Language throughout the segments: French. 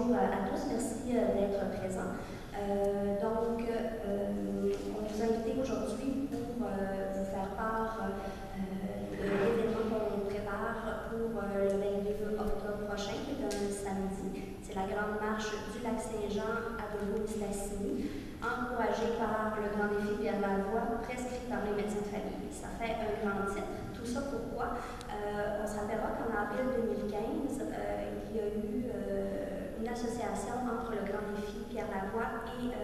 bonjour à tous, merci d'être présents. On vous a invité aujourd'hui pour vous faire part de l'événement qu'on prépare pour le 22 octobre prochain, qui est un samedi. C'est la grande marche du lac Saint-Jean à Debout-Mistassini, encouragée par le grand défi Pierre Lavoie, prescrit par les médecins de famille. Ça fait un grand titre. Tout ça pourquoi? On se rappellera qu'en avril 2015, il y a eu une association entre le grand défi Pierre Lavoie et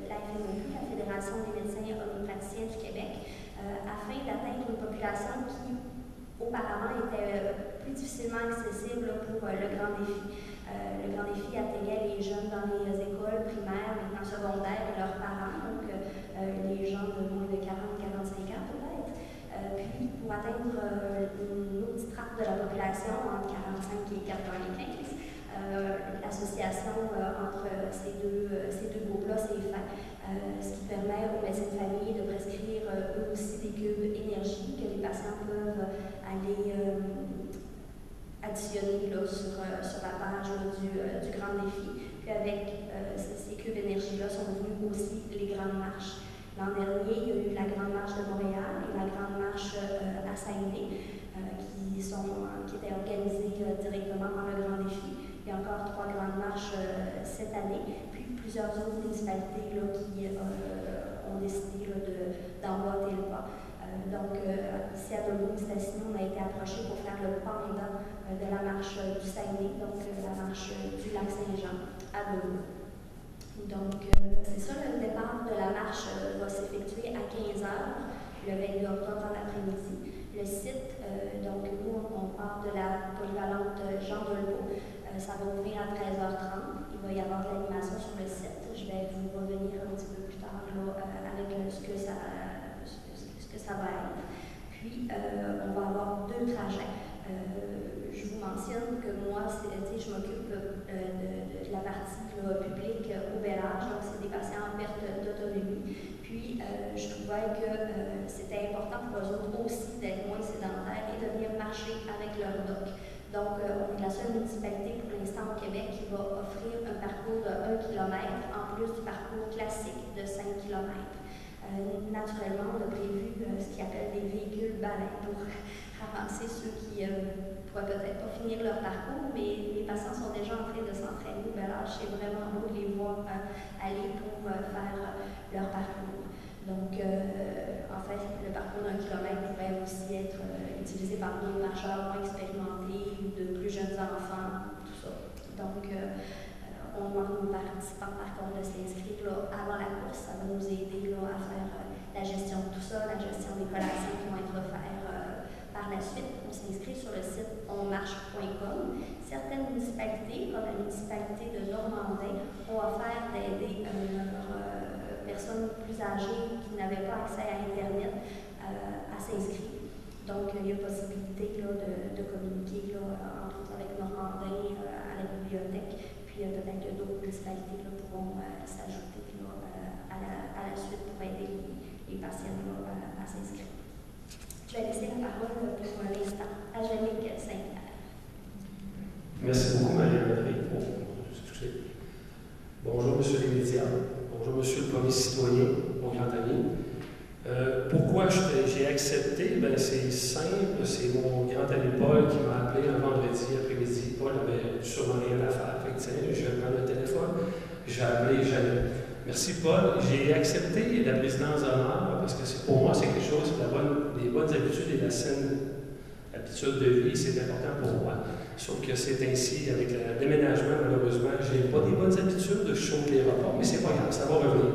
la FMEQ, la Fédération des médecins homéopaticiens du Québec, afin d'atteindre une population qui auparavant était plus difficilement accessible pour le grand défi. Le grand défi atteignait les jeunes dans les écoles primaires, maintenant secondaires et leurs parents, donc les gens de moins de 40-45 ans peut-être. Puis pour atteindre une autre strate de la population entre 45 et 95, l'association entre ces deux groupes-là s'est faite, ce qui permet aux médecins de famille de prescrire eux aussi des cubes énergie que les patients peuvent aller additionner là, sur la page là, du grand défi. Puis avec ces cubes énergie-là sont venues aussi les grandes marches. L'an dernier, il y a eu la Grande Marche de Montréal et la Grande Marche à Saguenay qui étaient organisées directement par le Grand Défi. Il y a encore 3 grandes marches cette année, puis plusieurs autres municipalités là, qui ont décidé d'emboîter le pas. Ici à Debout-Mistassini, on a été approché pour faire le pendant de la marche du Saguenay, donc la marche du lac Saint-Jean à Debout. C'est ça, le départ de la marche va s'effectuer à 15 h le 22 octobre dans l'après-midi. Le site, nous, on part de la polyvalente Jean Dolbeau. Ça va ouvrir à 13 h 30. Il va y avoir de l'animation sur le site. Je vais vous revenir un petit peu plus tard là, avec ce que ça va être. Puis, on va avoir 2 trajets. Je vous mentionne que moi, je m'occupe de la partie là, publique au bel âge, donc c'est des patients en perte d'autonomie. Puis, je trouvais que c'était important pour eux autres aussi d'être moins sédentaires et de venir marcher avec leur doc. Donc, on est la seule municipalité pour l'instant au Québec qui va offrir un parcours de 1 km en plus du parcours classique de 5 km. Naturellement, on a prévu ce qu'ils appellent des véhicules balais pour avancer ceux qui pourraient peut-être pas finir leur parcours, mais les patients sont déjà en train de s'entraîner au bel âge. C'est vraiment beau de les voir aller pour faire leur parcours. Donc, en fait, le parcours d'1 kilomètre pourrait aussi être utilisé par d'autres marcheurs moins expérimentés ou de plus jeunes enfants, tout ça. Donc, on demande aux participants, par contre, de s'inscrire avant la course. Ça va nous aider là, à faire la gestion de tout ça, la gestion des collations qui vont être offertes par la suite. On s'inscrit sur le site onmarche.com. Certaines municipalités, comme la municipalité de Normandin, ont offert d'aider leurs personnes plus âgées qui n'avaient pas accès à Internet à s'inscrire. Donc, il y a possibilité là, de communiquer, là, entre autres avec Normandin, à la bibliothèque. Puis peut-être que d'autres municipalités là, pourront s'ajouter à la suite pour aider les patients là, à s'inscrire. Je vais laisser la parole pour l'instant à Jannick Saint-Pierre. Merci beaucoup, Marie-André, pour ce succès. Bonjour, monsieur les médias. Bonjour, monsieur le premier citoyen, mon grand ami. Pourquoi j'ai accepté? Ben, c'est simple, c'est mon grand ami Paul qui m'a appelé un vendredi après-midi. Paul avait sûrement rien à faire. Fait que, tiens, je vais prendre le téléphone. J'ai appelé Jeannette. Merci Paul. J'ai accepté la présidence d'honneur parce que pour moi, c'est quelque chose, des bonnes habitudes et la saine habitude de vie, c'est important pour moi. Sauf que c'est ainsi, avec le déménagement, malheureusement, je n'ai pas des bonnes habitudes, je sauve les repas, mais c'est pas grave, ça va revenir.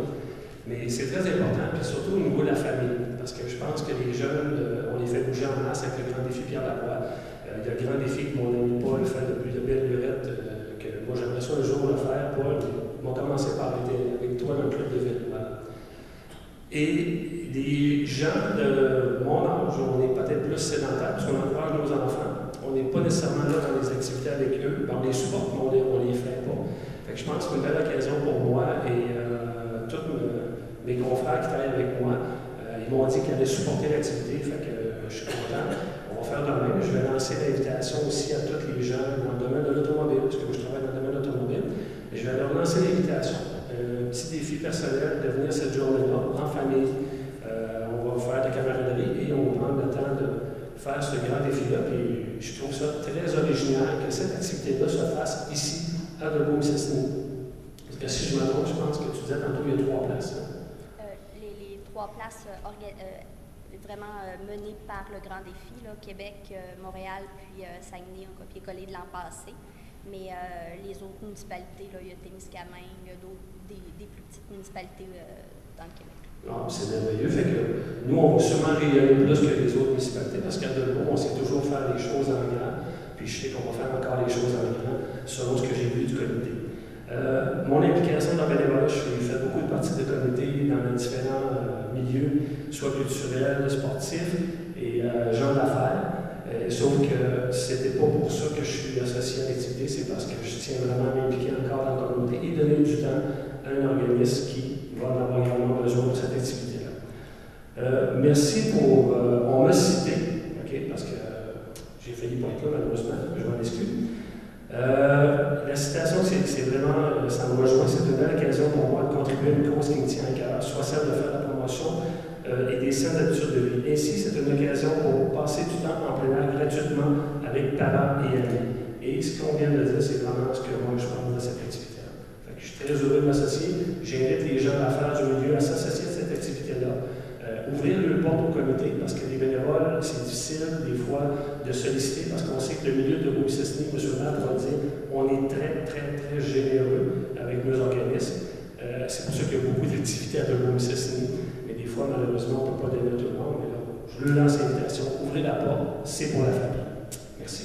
Mais c'est très important, puis surtout au niveau de la famille, parce que je pense que les jeunes, on les fait bouger en masse avec le grand défi Pierre Lavoie. Il y a le grand défi que mon ami Paul fait depuis de belles lurettes, que moi j'aimerais ça un jour le faire, Paul. Ils vont commencer par être avec toi dans le club de ville. Voilà. Et des gens de mon âge, on est peut-être plus sédentaires, parce qu'on encourage nos enfants. On n'est pas nécessairement là dans les activités avec eux. Ben, on les supporte, mais on les fait pas. Fait que je pense que c'est une belle occasion pour moi et tous mes confrères qui travaillent avec moi, ils m'ont dit qu'ils allaient supporter l'activité, fait que je suis content. On va faire de même. Je vais lancer l'invitation aussi à tous les gens dans le domaine de l'automobile, parce que moi je travaille dans le domaine de l'automobile. lancer l'invitation. Un petit défi personnel de venir cette journée-là en famille. On va faire de camaraderie et on va prendre le temps de faire ce grand défi-là. Puis je trouve ça très original que cette activité-là se fasse ici, à Dolbeau-Mistassini. Parce que si je me trompe, je pense que tu disais tantôt il y a 3 places. Hein? Les 3 places vraiment menées par le Grand Défi, là, Québec, Montréal, puis Saguenay, un copier-coller de l'an passé. Mais les autres municipalités, là, il y a Témiscamingue, il y a des plus petites municipalités dans le Québec. Ah, c'est merveilleux. Fait que nous, on va sûrement rayonner plus que les autres municipalités parce qu'à Dolbeau, on sait toujours faire les choses en grand. Puis je sais qu'on va faire encore les choses en grand selon ce que j'ai vu du comité. Mon implication dans le bénévolat, je fais beaucoup de parties de comité dans les différents milieux, soit culturels, sportifs et gens d'affaires. Sauf que c'était pas pour ça que je suis associé à l'activité, c'est parce que je tiens vraiment à m'impliquer encore dans la communauté et donner du temps à un organisme qui va en avoir également besoin de cette activité-là. Merci pour... on m'a cité, okay, parce que j'ai failli pas être là malheureusement, je m'en excuse. La citation, c'est vraiment, ça me rejoint, c'est une belle occasion pour moi de contribuer à une cause qui me tient à cœur, soit celle de faire la promotion et des saines habitudes de vie. Ainsi, c'est une occasion pour passer du temps en plein air gratuitement avec parents et amis. Et ce qu'on vient de dire, c'est vraiment ce que moi je pense de cette activité-là. Je suis très heureux de m'associer. J'invite les gens d'affaires du milieu à s'associer à cette activité-là. Ouvrir le porte au comité, parce que les bénévoles, c'est difficile des fois de solliciter, parce qu'on sait que le milieu de Dolbeau-Mistassini, M. le maire pourra dire, on est très, très, très généreux avec nos organismes. C'est pour ça qu'il y a beaucoup d'activités à Dolbeau-Mistassini, mais des fois, malheureusement, on ne peut pas donner à tout le monde, mais là, je leur lance l'invitation. Ouvrez la porte, c'est pour la famille. Merci.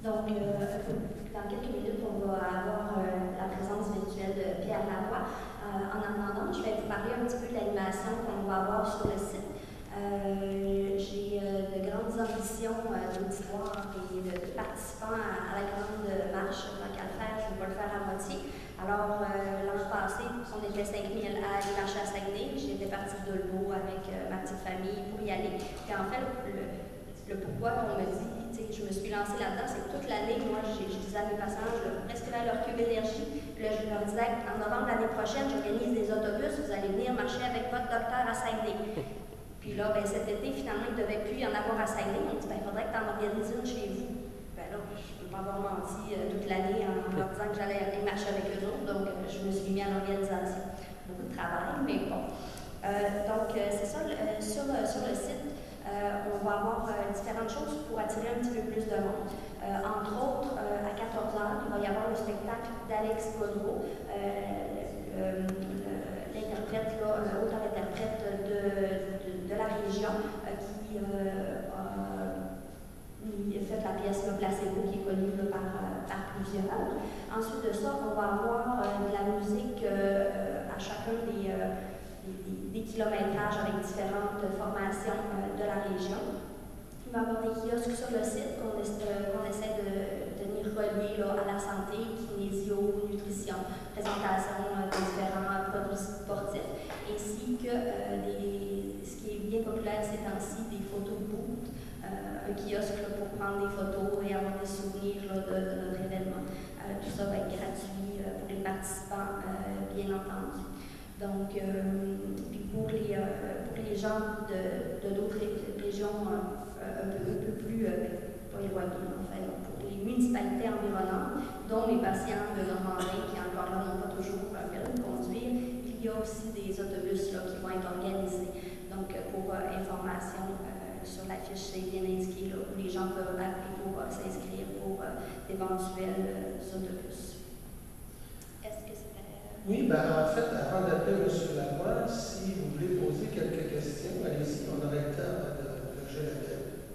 Donc, dans quelques minutes, on va avoir la présence virtuelle de Pierre Lavoie. En attendant, je vais vous parler un petit peu de l'animation qu'on va avoir sur le site. J'ai de grandes ambitions d'auditoire et de participants à la grande marche. Tant qu'à le faire, je ne vais pas le faire à moitié. Alors, l'an passé, on était 5000 à aller marcher à Saguenay. J'étais partie de Dolbeau avec ma petite famille pour y aller. Et en fait, le pourquoi on me dit, je me suis lancée là-dedans, c'est que toute l'année, moi, je disais à mes passants, je prescrivais leur Cube Énergie. Puis là, je leur disais, en novembre l'année prochaine, j'organise des autobus, vous allez venir marcher avec votre docteur à Saguenay. Puis là, ben, cet été, finalement, il ne devait plus y en avoir à Saguenay. On me dit, il faudrait que tu en organises une chez vous. Ben là, je ne peux pas avoir menti toute l'année en leur disant que j'allais aller marcher avec eux autres. Donc, je me suis mis à l'organisation. Beaucoup de travail, mais bon. Donc, c'est ça, sur le site. On va avoir différentes choses pour attirer un petit peu plus de monde. Entre autres, à 14h, il va y avoir le spectacle d'Alex Godreau, l'interprète, l'auteur-interprète de la région, qui a fait la pièce Le Placebo, qui est connue par plusieurs. Ensuite de ça, on va avoir de la musique à chacun des kilométrages avec différentes formations de la région. Il va y avoir des kiosques sur le site qu'on essaie de tenir reliés à la santé, kinésio, nutrition, présentation de différents produits sportifs, ainsi que ce qui est bien populaire ces temps-ci, des photos booth, un kiosque pour prendre des photos et avoir des souvenirs de notre événement. Tout ça va être gratuit pour les participants, bien entendu. Donc, pour les gens de d'autres régions un peu plus pas éloignées, en fait, pour les municipalités environnantes, dont les patients de Normandie qui encore là n'ont pas toujours un permis de conduire, il y a aussi des autobus là, qui vont être organisés. Donc, pour information sur la fiche, c'est bien indiqué là, où les gens peuvent appeler pour s'inscrire pour d'éventuels autobus. Oui, ben, en fait, avant d'appeler M. Lavoie, si vous voulez poser quelques questions, allez-y, on aurait le temps de lever la tête.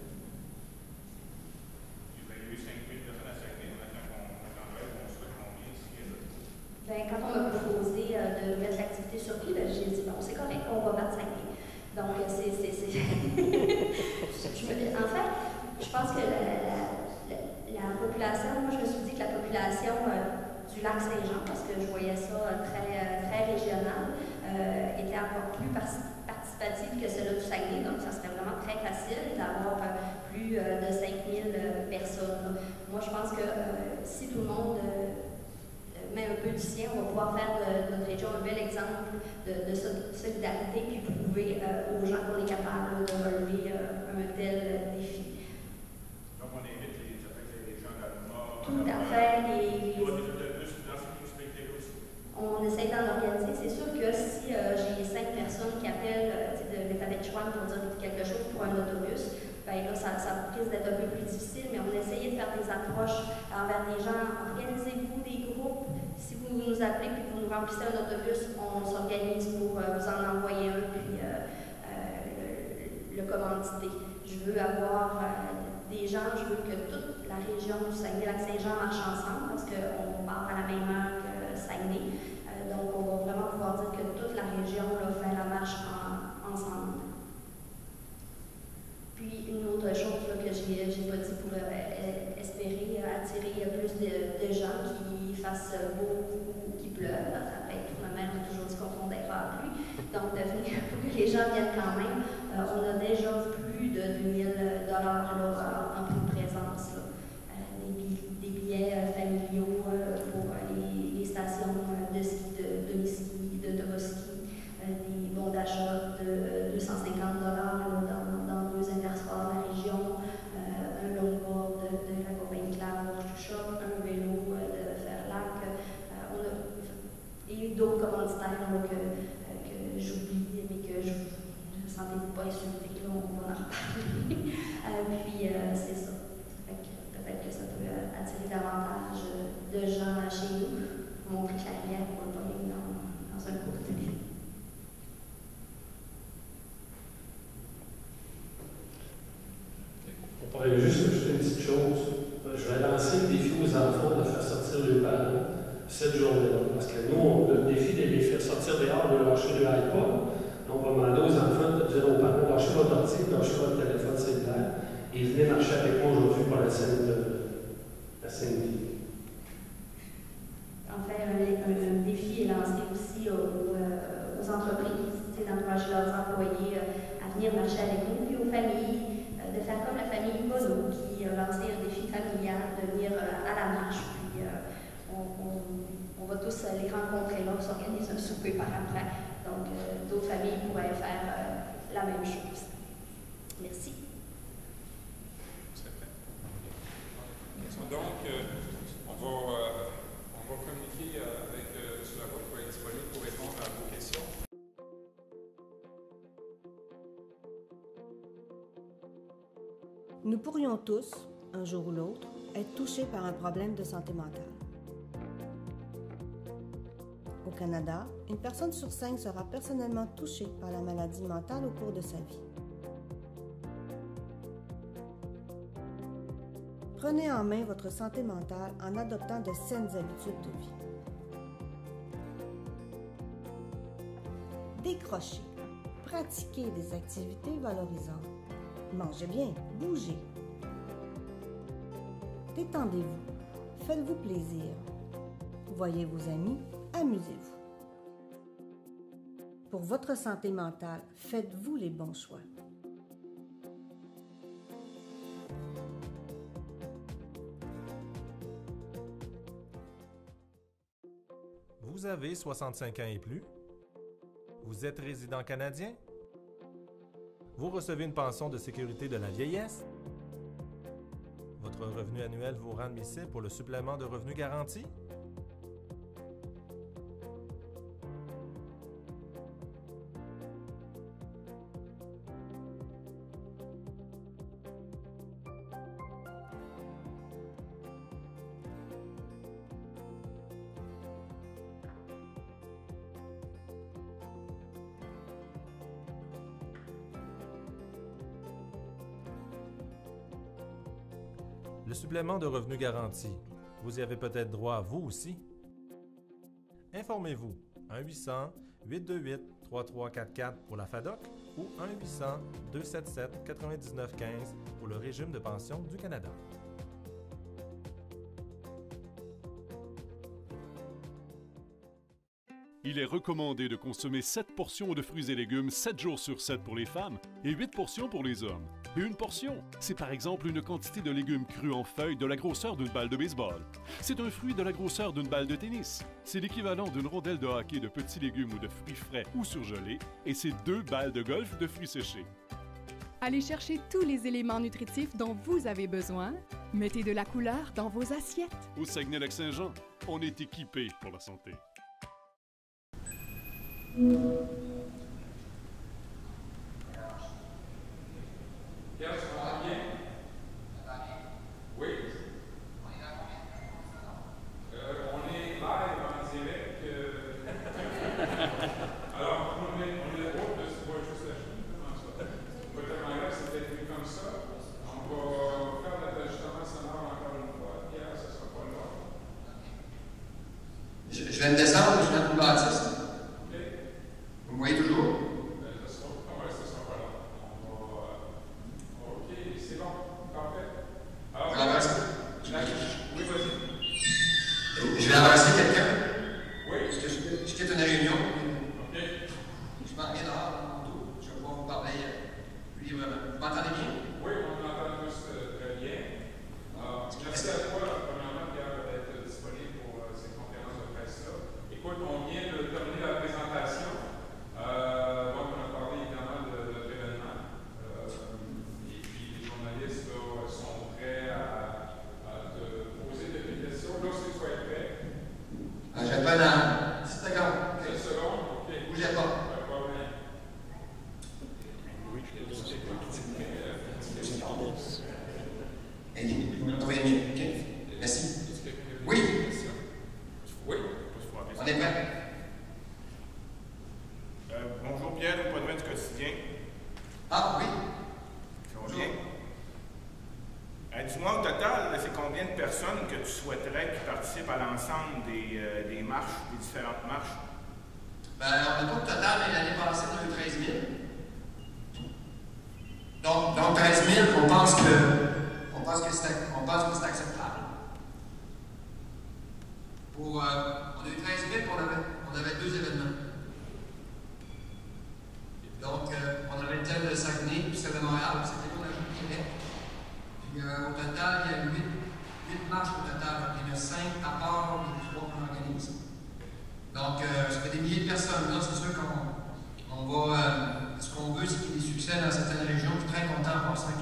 Il y a eu 5000 personnes à Saguenay, maintenant qu'on se fait combien ici? Ben, quand on m'a proposé de mettre l'activité sur pied, ben, j'ai dit bon, c'est correct, on va battre Saguenay. Donc, en fait, je pense que la population, moi je me suis dit que la population du lac Saint-Jean, parce que je voyais ça très régional, était encore plus participative que celle du Saguenay, donc ça serait vraiment très facile d'avoir plus de 5000 personnes. Moi, je pense que si tout le monde peu du sien, on va pouvoir faire de notre région un bel exemple de solidarité puis prouver aux gens qu'on est capable de relever un tel défi. Donc, on invite les gens d'Alma. Tout à fait. On essaie d'en organiser. C'est sûr que si j'ai 5 personnes qui appellent d'être avec Chouane pour dire quelque chose pour un autobus, ben là, ça risque d'être un peu plus difficile, mais on a essayé de faire des approches envers des gens. Organisez-vous des groupes. Si vous nous appelez et vous nous remplissez un autobus, on s'organise pour vous en envoyer un puis le commanditer. Je veux avoir des gens, je veux que toute la région du Saguenay-Lac-Saint-Jean marche ensemble parce qu'on part à la même heure que Saguenay. Donc, on va vraiment pouvoir dire que toute la région là, fait la marche ensemble. Puis, une autre chose là, que j'ai pas dit pour espérer attirer plus de gens qui fassent beau ou qui pleuvent. Après tout, ma mère m'a toujours dit qu'on fondait pas pluie. Donc, pour que les gens viennent quand même, on a déjà plus de 2 000 $ en prix de présence. Là. Des billets familiaux pour les stations de ski, de demi-ski, d'autoski, des bons d'achat de 250 $ dans 2 intersports de la région, un longboard de la compagnie Claire Shop, un vélo de Fairlac, et d'autres commanditaires que j'oublie, mais que je ne sentez-vous pas insulté, là, on va en reparler. Puis c'est ça. Peut-être que ça peut attirer davantage de gens chez nous, montrer que la rivière ne va pas aller dans un cours de vie. On pourrait juste ajouter une petite chose. Je vais lancer le défi aux enfants de faire sortir leurs parents cette journée-là. Parce que nous, le défi de les faire sortir dehors, de lâcher le iPod. On va demander aux enfants de dire aux parents, lâchez votre ordi, lâchez votre téléphone cellulaire. Et venez marcher avec moi aujourd'hui pour la scène vie. En fait, un défi est lancé aussi aux entreprises, d'encourager leurs employés à venir marcher avec nous, puis aux familles, de faire comme la famille Bono qui a lancé un défi familial, de venir à la marche. Puis on va tous les rencontrer là, on s'organise un souper par après. Donc, d'autres familles pourraient faire la même chose. Merci. Donc, on va communiquer avec M. Lavoie qui va être disponible pour répondre à vos questions. Nous pourrions tous, un jour ou l'autre, être touchés par un problème de santé mentale. Au Canada, une personne sur 5 sera personnellement touchée par la maladie mentale au cours de sa vie. Prenez en main votre santé mentale en adoptant de saines habitudes de vie. Décrochez. Pratiquez des activités valorisantes. Mangez bien, bougez. Détendez-vous. Faites-vous plaisir. Voyez vos amis, amusez-vous. Pour votre santé mentale, faites-vous les bons choix. Vous avez 65 ans et plus? Vous êtes résident canadien? Vous recevez une pension de sécurité de la vieillesse? Votre revenu annuel vous rend admissible pour le supplément de revenu garanti? Le supplément de revenu garanti, vous y avez peut-être droit vous aussi? Informez-vous, 1-800-828-3344 pour la FADOC ou 1-800-277-9915 pour le régime de pension du Canada. Il est recommandé de consommer 7 portions de fruits et légumes 7 jours sur 7 pour les femmes et 8 portions pour les hommes. Une portion, c'est par exemple une quantité de légumes crus en feuilles de la grosseur d'une balle de baseball. C'est un fruit de la grosseur d'une balle de tennis. C'est l'équivalent d'une rondelle de hockey de petits légumes ou de fruits frais ou surgelés, et c'est 2 balles de golf de fruits séchés. Allez chercher tous les éléments nutritifs dont vous avez besoin. Mettez de la couleur dans vos assiettes. Au Saguenay-Lac-Saint-Jean, on est équipé pour la santé. Pierre, ça va bien? Oui. On est live en direct. Alors, on est haut de ce voit juste la chine, comment ça? Votre caméra, c'est peut-être vu comme ça. On va faire l'ajustement sonore encore une fois. Pierre, ça sera pas là. Je viens de descendre, je viens de Baptiste. Vous me voyez toujours? Ça sera pas là. OK, c'est bon. Parfait. Alors, oui, vas-y. Je vais avancer quelqu'un. Oui. Parce que je quitte une réunion. OK. Je m'en viens dehors dans mon dos. Je vais pouvoir vous parler librement. Vous m'entendez bien? Oui, on entend tous très bien. Merci à toi, premièrement, Pierre, d'être disponible pour cette conférence de presse-là. Écoute, on vient de terminer la présentation. Donc, on a parlé évidemment de notre événement. Et puis, les journalistes là, sont prêts à te poser des questions. Lorsque tu sois prêt. J'ai pas dans 10 secondes. 10 secondes, OK. Bougez pas. Pas de problème. OK. Merci. Oui. Oui. On est prêt. Bonjour Pierre, au Pas de du quotidien. Ah oui. Ça va bien? Dis-moi au total, c'est combien de personnes que tu souhaiterais qui participent à l'ensemble des marches, des différentes marches? Ben, on n'a pas de total, mais l'année passée, on a eu 13 000. Donc 13 000, on pense que c'est acceptable. On a eu 13 000, on avait 2 événements. Donc, on avait celle de Saguenay, puis celle de Montréal, puis c'était qu'on a joué au Québec. Puis au total, il y a 8 marches au total. Il y en a 5 à part les 3 qu'on organise. Donc, ça fait des milliers de personnes. Là, c'est sûr qu'on va. Ce qu'on veut, c'est qu'il y ait des succès dans certaines régions. Je suis très content en pensant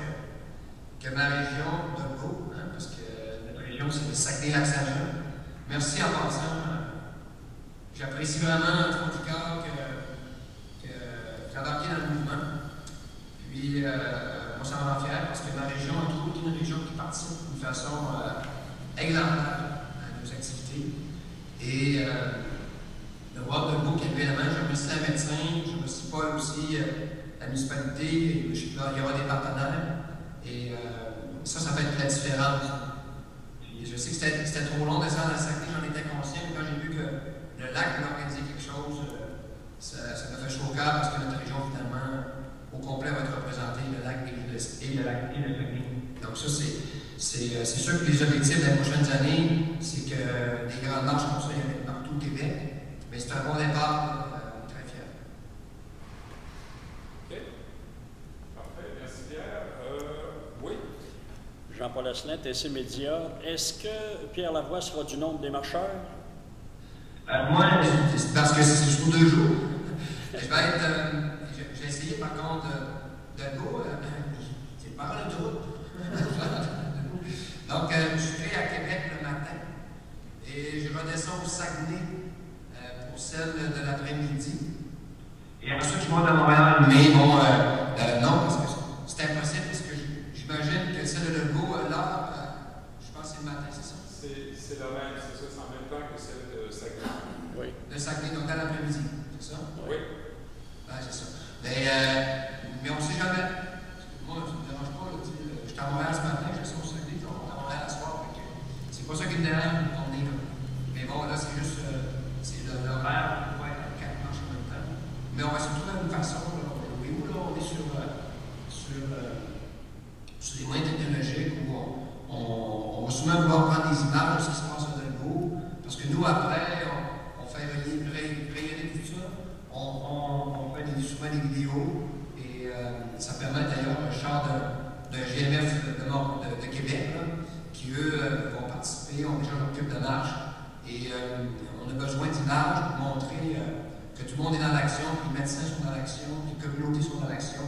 que ma région de Beau, parce que notre région, c'est le Saguenay-Lac-Saint-Jean. Merci en passant. J'apprécie vraiment un fond du cœur que j'ai embarqué dans le mouvement. Puis, moi, ça me rend fier parce que ma région a toujours été une région qui participe d'une façon exemplaire à nos activités. Et de voir de Beau qui est évidemment, je remercie la médecin, je remercie Paul aussi, la municipalité, il y aura des partenaires. Et ça fait la différence. Puis, je sais que c'était trop long de descendre à la Saguenay, j'en étais conscient, mais quand j'ai vu que le lac voulait organiser quelque chose, ça me fait chaud au cœur parce que notre région, finalement, au complet, va être représentée, le lac et le Saguenay. Donc, ça, c'est sûr que les objectifs des prochaines années, c'est que des grandes marches comme ça, il y en a partout au Québec. Mais c'est un bon départ, on est très fiers. OK. Parfait. Merci, Pierre. Oui. Jean-Paul Asselin, TC Média. Est-ce que Pierre Lavoie sera du nombre des marcheurs? Moi, c'est parce que c'est sur 2 jours. Je vais être. J'ai essayé par contre de go. C'est pas mal de route. Donc, je serai à Québec le matin et je redescends au Saguenay pour celle de l'après-midi. Et ensuite, je monte à Montréal. Mais bon, non, parce que c'est impossible parce que j'imagine que celle de Legault, là, je pense que c'est le matin, c'est ça? C'est la même, c'est ça, c'est en même temps que celle de Saguenay. Oui. De Saguenay, donc à l'après-midi, c'est ça? Oui. C'est ça. Mais on ne sait jamais. Moi, ça ne me dérange pas. J'étais à Montréal ce matin, je suis au Saguenay, on est à Montréal ce soir. C'est pas ça qui me dérange, on est là. Mais bon, là, c'est juste c'est l'horaire, on va être à 4 marches en même temps. Mais on va se trouver d'une façon. Là, on est sur des moyens technologiques où on va souvent vouloir prendre des images de ce qui se passe de Legault. Parce que nous, après, on fait rayonner tout ça. On fait souvent des vidéos et ça permet d'ailleurs le char de GMF de Québec, là, qui eux vont participer, ont déjà leur club de marche. Et on a besoin d'images pour montrer que tout le monde est dans l'action, que les médecins sont dans l'action, que les communautés sont dans l'action.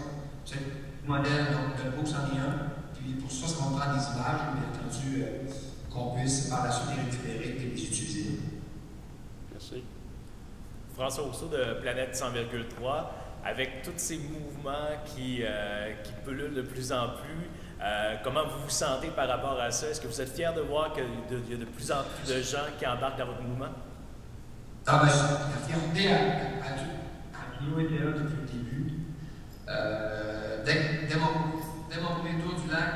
C'est le modèle, donc le beau c'en est un. Puis pour ça, ça va prendre des images, bien entendu, qu'on puisse par la suite les récupérer et les utiliser. Merci. François Rousseau de Planète 100,3, avec tous ces mouvements qui pullulent de plus en plus, comment vous vous sentez par rapport à ça? Est-ce que vous êtes fiers de voir qu'il y a de plus en plus de gens qui embarquent dans votre mouvement? Ah ben, la fierté a toujours été là depuis le début. Dès mon premier tour du lac,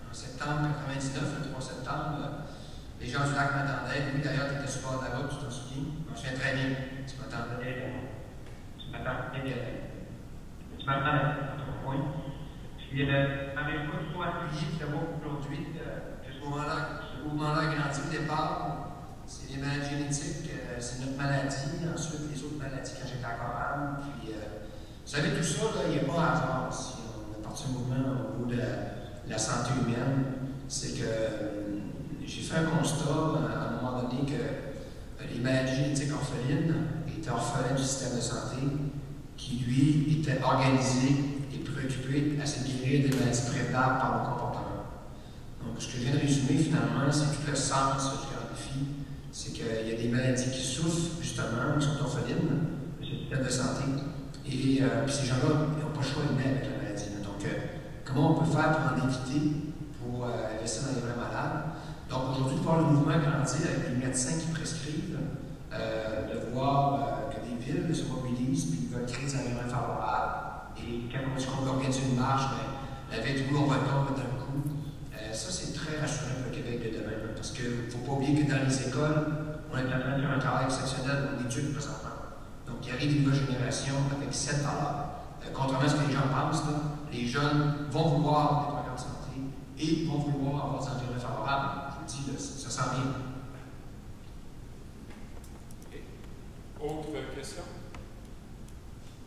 en septembre 99, le 3 septembre, les gens du lac m'attendaient. Lui, d'ailleurs, tu étais sur le bord de la route, tu t'en souviens? Je me souviens très bien. Tu m'attendais à 3 points. Puis, n'avais pas du tout appuyé de savoir aujourd'hui que ce mouvement-là a grandi au départ. C'est les maladies génétiques, c'est notre maladie, ensuite les autres maladies quand j'étais encore âme. Puis, vous savez, tout ça, là, il n'y a pas un hasard si on a parti un mouvement au niveau de la santé humaine. C'est que j'ai fait un constat à un moment donné que les maladies génétiques orphelines étaient orphelins du système de santé qui, lui, était organisé et préoccupé à se guérir des maladies prévalables par le comportement. Donc, ce que je viens de résumer, finalement, c'est tout le sens du grand défi. C'est qu'il y a des maladies qui souffrent, justement, qui sont orphelines du système de santé. Et puis ces gens-là, ils n'ont pas le choix de naître avec la maladie. Donc, comment on peut faire pour en éviter, pour investir dans les vrais malades? Donc, aujourd'hui, de voir le mouvement grandir avec des médecins qui prescrivent, de voir que des villes se mobilisent puis veulent créer des environnements favorables. Et quand on dit qu'on veut organiser une marche, la veille du bout, on va tomber d'un coup. Ça, c'est très rassurant pour le Québec de demain. Parce qu'il ne faut pas oublier que dans les écoles, on est en train de faire un travail exceptionnel, on étudie présentement. Donc, il arrive une nouvelle génération avec 7 valeurs. Contrairement à ce que les gens pensent, là, les jeunes vont vouloir des programmes de santé et vont vouloir avoir des environnements favorables. Je vous dis, là, ça sent bien. Okay. Autre question?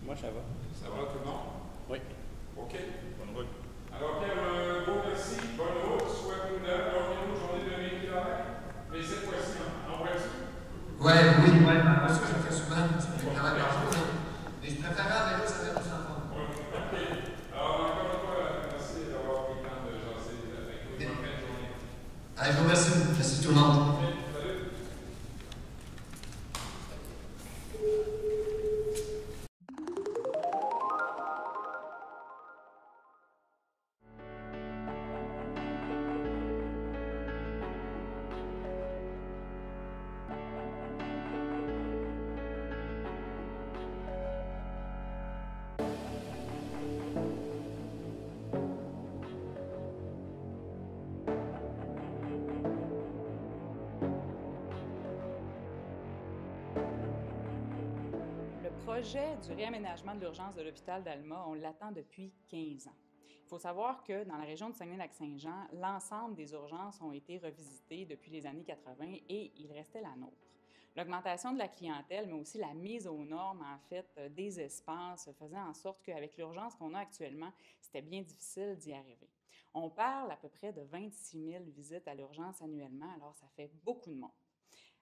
Moi, ça va. Ça va tout le monde? Oui. OK. Bonne route. Alors, Pierre, un beau merci. Bonne route. Souhaite une journée de 20 km. Mais cette fois-ci, en voiture. Oui, parce que je le fais souvent. Mais je préfère à vélo, ça fait plus en forme. OK. Alors, encore une fois, merci d'avoir pris le temps de jaser avec nous. Bonne fin de journée. Allez, je vous remercie. Merci tout le monde. Salut. Le projet du réaménagement de l'urgence de l'hôpital d'Alma, on l'attend depuis 15 ans. Il faut savoir que dans la région de Saguenay-Lac-Saint-Jean, l'ensemble des urgences ont été revisitées depuis les années 80 et il restait la nôtre. L'augmentation de la clientèle, mais aussi la mise aux normes, en fait, des espaces, faisait en sorte qu'avec l'urgence qu'on a actuellement, c'était bien difficile d'y arriver. On parle à peu près de 26 000 visites à l'urgence annuellement, alors ça fait beaucoup de monde.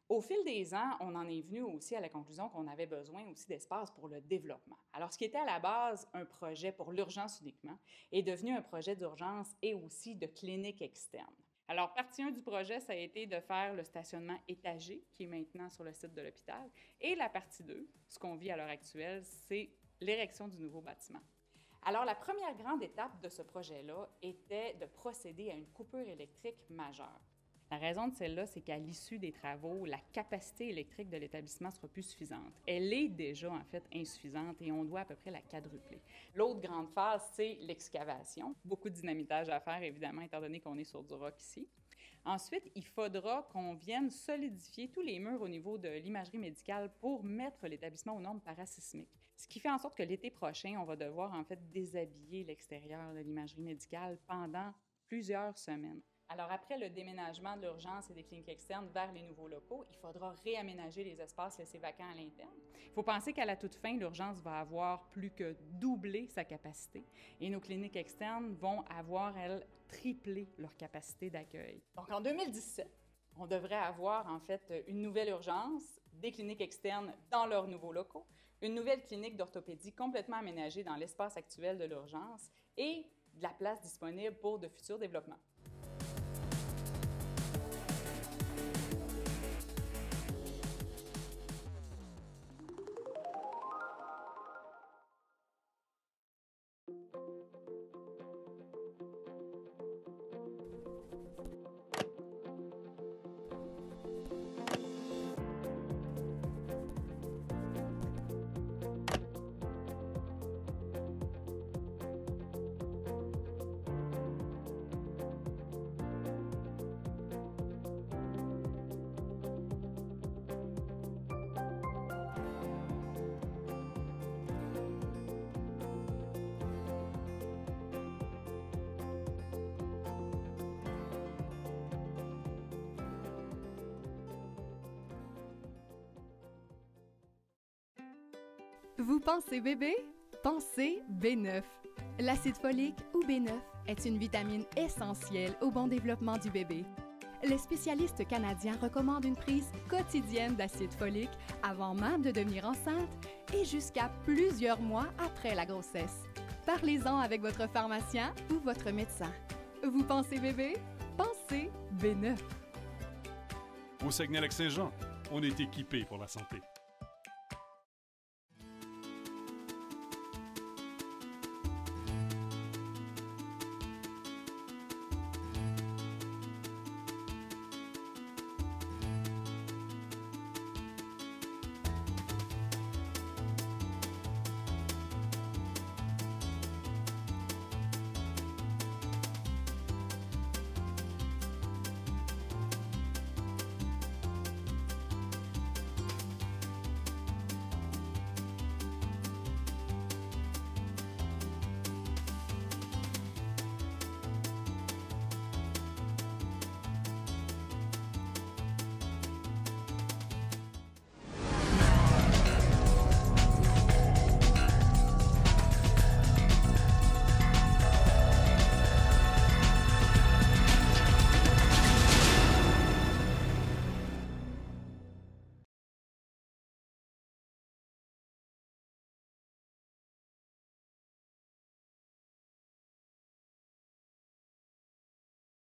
Au fil des ans, on en est venu aussi à la conclusion qu'on avait besoin aussi d'espace pour le développement. Alors, ce qui était à la base un projet pour l'urgence uniquement est devenu un projet d'urgence et aussi de clinique externe. Alors, partie 1 du projet, ça a été de faire le stationnement étagé, qui est maintenant sur le site de l'hôpital. Et la partie 2, ce qu'on vit à l'heure actuelle, c'est l'érection du nouveau bâtiment. Alors, la première grande étape de ce projet-là était de procéder à une coupure électrique majeure. La raison de celle-là, c'est qu'à l'issue des travaux, la capacité électrique de l'établissement ne sera plus suffisante. Elle est déjà, en fait, insuffisante et on doit à peu près la quadrupler. L'autre grande phase, c'est l'excavation. Beaucoup de dynamitage à faire, évidemment, étant donné qu'on est sur du roc ici. Ensuite, il faudra qu'on vienne solidifier tous les murs au niveau de l'imagerie médicale pour mettre l'établissement aux normes parasismiques. Ce qui fait en sorte que l'été prochain, on va devoir, en fait, déshabiller l'extérieur de l'imagerie médicale pendant plusieurs semaines. Alors, après le déménagement de l'urgence et des cliniques externes vers les nouveaux locaux, il faudra réaménager les espaces laissés vacants à l'interne. Il faut penser qu'à la toute fin, l'urgence va avoir plus que doublé sa capacité et nos cliniques externes vont avoir, elles, triplé leur capacité d'accueil. Donc, en 2017, on devrait avoir, en fait, une nouvelle urgence, des cliniques externes dans leurs nouveaux locaux, une nouvelle clinique d'orthopédie complètement aménagée dans l'espace actuel de l'urgence et de la place disponible pour de futurs développements. Vous pensez bébé? Pensez B9. L'acide folique ou B9 est une vitamine essentielle au bon développement du bébé. Les spécialistes canadiens recommandent une prise quotidienne d'acide folique avant même de devenir enceinte et jusqu'à plusieurs mois après la grossesse. Parlez-en avec votre pharmacien ou votre médecin. Vous pensez bébé? Pensez B9. Au Saguenay-Lac-Saint-Jean, on est équipé pour la santé.